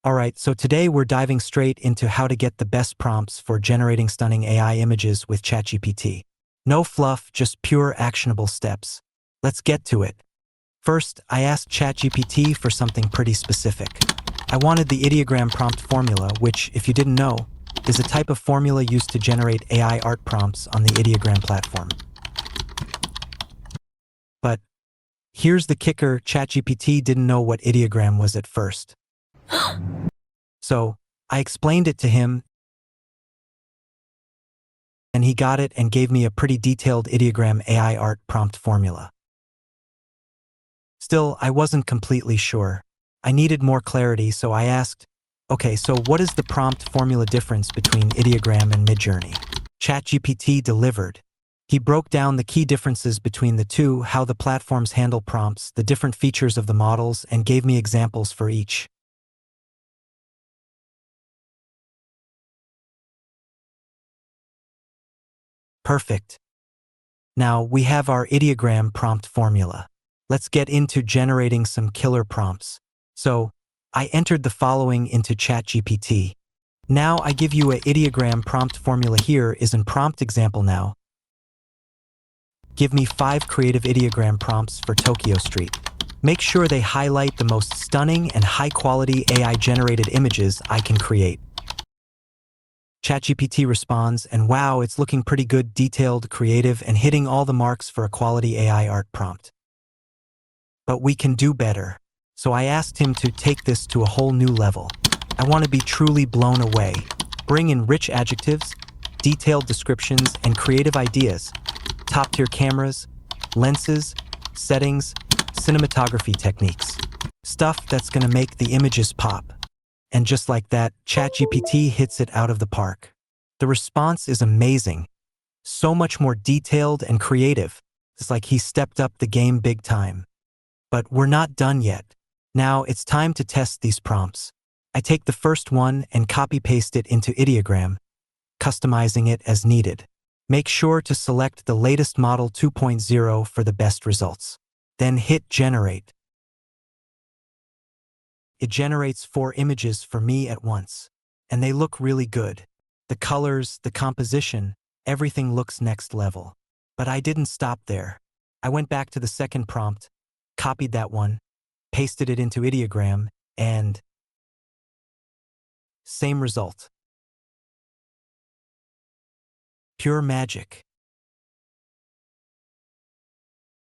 Alright, so today we're diving straight into how to get the best prompts for generating stunning AI images with ChatGPT. No fluff, just pure actionable steps. Let's get to it. First, I asked ChatGPT for something pretty specific. I wanted the ideogram prompt formula, which, if you didn't know, is a type of formula used to generate AI art prompts on the Ideogram platform. But here's the kicker, ChatGPT didn't know what ideogram was at first. So I explained it to him, and he got it and gave me a pretty detailed Ideogram AI art prompt formula. Still, I wasn't completely sure. I needed more clarity, so I asked, okay, so what is the prompt formula difference between Ideogram and Midjourney? ChatGPT delivered. He broke down the key differences between the two, how the platforms handle prompts, the different features of the models, and gave me examples for each. Perfect. Now we have our ideogram prompt formula. Let's get into generating some killer prompts. So I entered the following into ChatGPT. Now I give you a ideogram prompt formula. Here is an prompt example now. Give me 5 creative ideogram prompts for Tokyo Street. Make sure they highlight the most stunning and high-quality AI-generated images I can create. ChatGPT responds, and wow, it's looking pretty good, detailed, creative, and hitting all the marks for a quality AI art prompt. But we can do better. So I asked him to take this to a whole new level. I want to be truly blown away. Bring in rich adjectives, detailed descriptions, and creative ideas. Top-tier cameras, lenses, settings, cinematography techniques. Stuff that's going to make the images pop. And just like that, ChatGPT hits it out of the park. The response is amazing. So much more detailed and creative. It's like he stepped up the game big time. But we're not done yet. Now it's time to test these prompts. I take the first one and copy-paste it into Ideogram, customizing it as needed. Make sure to select the latest model 2.0 for the best results. Then hit Generate. It generates 4 images for me at once, and they look really good. The colors, the composition, everything looks next level. But I didn't stop there. I went back to the second prompt, copied that one, pasted it into Ideogram, and same result. Pure magic.